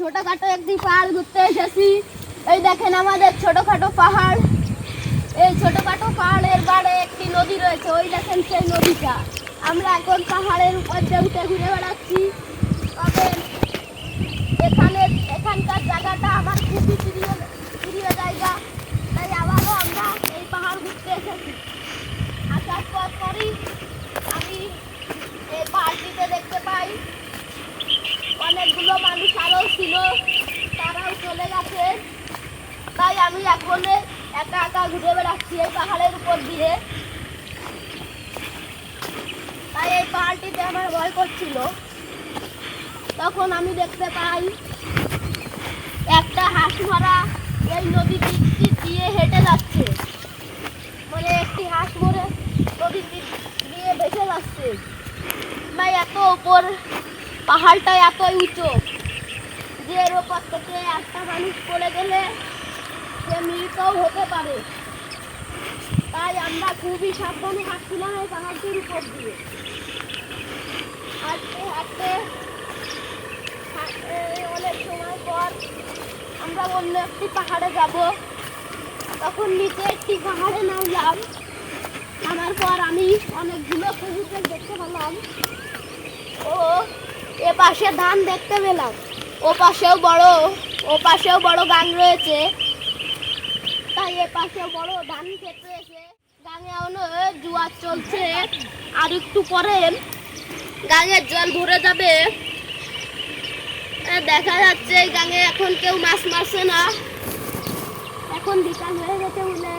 ছোটখাটো একটি পাহাড় ঘুরতে এসেছি। এই দেখেন আমাদের ছোটখাটো পাহাড়। এই ছোটখাটো পাহাড়ের বাড়ে একটি নদী রয়েছে, ওই দেখেন সেই নদীটা। আমরা এখন পাহাড়ের উপর দিয়ে উঠে ঘুরে বেড়াচ্ছি। তবে এখানকার জায়গাটা আমার খুবই প্রিয় জায়গা, তাই আবারও আমরা এই পাহাড় ঘুরতে এসেছি। আসার পরই আমি এই পাহাড়টিতে দেখতে পাই অনেকগুলো মানুষ আরও ছিল, তারাও চলে গেছে। তাই আমি এখন একা একা ঘুরে বেড়াচ্ছি এই পাহাড়ের উপর দিয়ে। তাই এই পাহাড়টিতে আমার ভয় করছিল। তখন আমি দেখতে পাই একটা হাঁস মরা এই নদীটি দিয়ে হেঁটে যাচ্ছে, মানে একটি হাঁস মরে নদীটি দিয়ে ভেসে যাচ্ছে। ভাই এত উপর, পাহাড়টা এতই উঁচু যে এর ওপর থেকে একটা মানুষ পড়ে গেলে সে মৃতও হতে পারে। তাই আমরা খুবই সাবধানে হাঁটছিলাম এই পাহাড়টির উপর দিয়ে। হাঁটতে হাঁটতে অনেক সময় পর আমরা অন্য একটি পাহাড়ে যাব। তখন নিচে একটি পাহাড়ে নামলাম। নামার পর আমি অনেকগুলো খেজুর দেখতে পেলাম ও এ পাশে ধান দেখতে পেলাম। ও পাশেও বড় গান রয়েছে, তাই এ পাশেও বড় ধান ক্ষেত রয়েছে। গাঙে জোয়ার চলছে, আর একটু পরে গাঙের জল ভরে যাবে। দেখা যাচ্ছে এই গাঙে এখন কেউ মাছ মারছে না, এখন বিকাল হয়ে গেছে বলে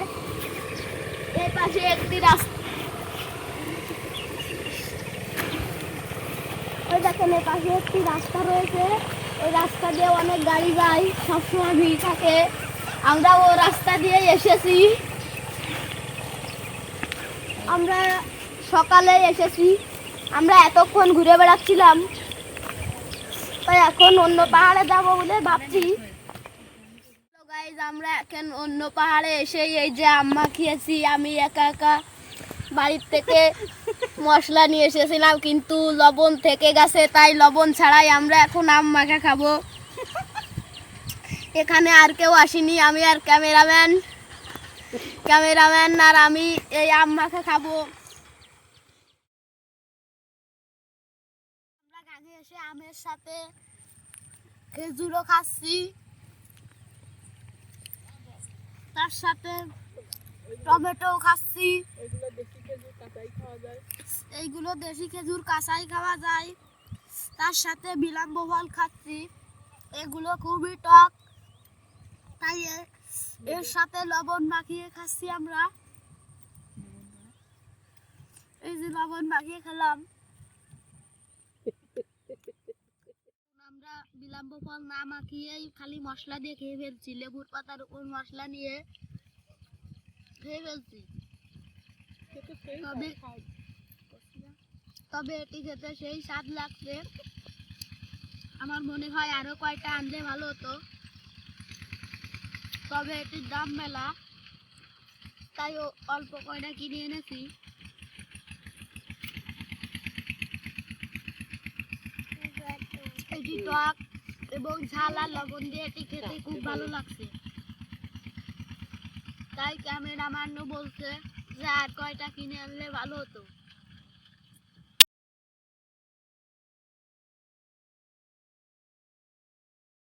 এই পাশে একটি রাস্তা, ওই দেখেন এই পাশে একটি রাস্তা রয়েছে। ওই রাস্তা দিয়ে অনেক গাড়ি যায়, সবসময় ভিড় থাকে। আমরা ও রাস্তা দিয়ে এসেছি। আমরা সকালে এসেছি, আমরা এতক্ষণ ঘুরে বেড়াচ্ছিলাম, তাই এখন অন্য পাহাড়ে যাব বলে ভাবছি। গাইজ আমরা এখন অন্য পাহাড়ে এসে এই যে আম মাখিয়েছি। আমি একা একা বাড়ির থেকে মশলা নিয়ে এসেছিলাম, কিন্তু লবণ থেকে গেছে, তাই লবণ ছাড়াই আমরা এখন আম মাখা খাবো। এখানে আর কেউ আসেনি, আমি আর ক্যামেরাম্যান আর আমি এই আম মাখা খাবো। আমরা আগে এসে আমের সাথে খেজুরও খাচ্ছি, তার সাথে টমেটো খাচ্ছি। এইগুলো দেশি খেজুর কাঁচাই খাওয়া যায়। তার সাথে বিলাম্ব ফল খাচ্ছি, এগুলো খুবই টক, তাই এর সাথে লবণ মাখিয়ে খাচ্ছি। আমরা এই যে লবণ মাখিয়ে খেলাম। আমরা বিলাম্ব ফল না মাখিয়েই খালি মশলা দিয়ে খেয়ে ফেলছি, লেবুর পাতার উপর মশলা নিয়ে খেয়ে ফেলছি। তবে এটি খেতে সেই স্বাদ লাগছে। আমার মনে হয় আরো কয়টা আনলে ভালো হতো, তবে এটির দাম মেলা, তাই অল্প কয়টা কিনে এনেছি। এটি টক এবং ঝাল আর লবণ দিয়ে এটি খেতে খুব ভালো লাগছে। তাই ক্যামেরাম্যানও বলছে যে আর কয়টা কিনে আনলে ভালো হতো।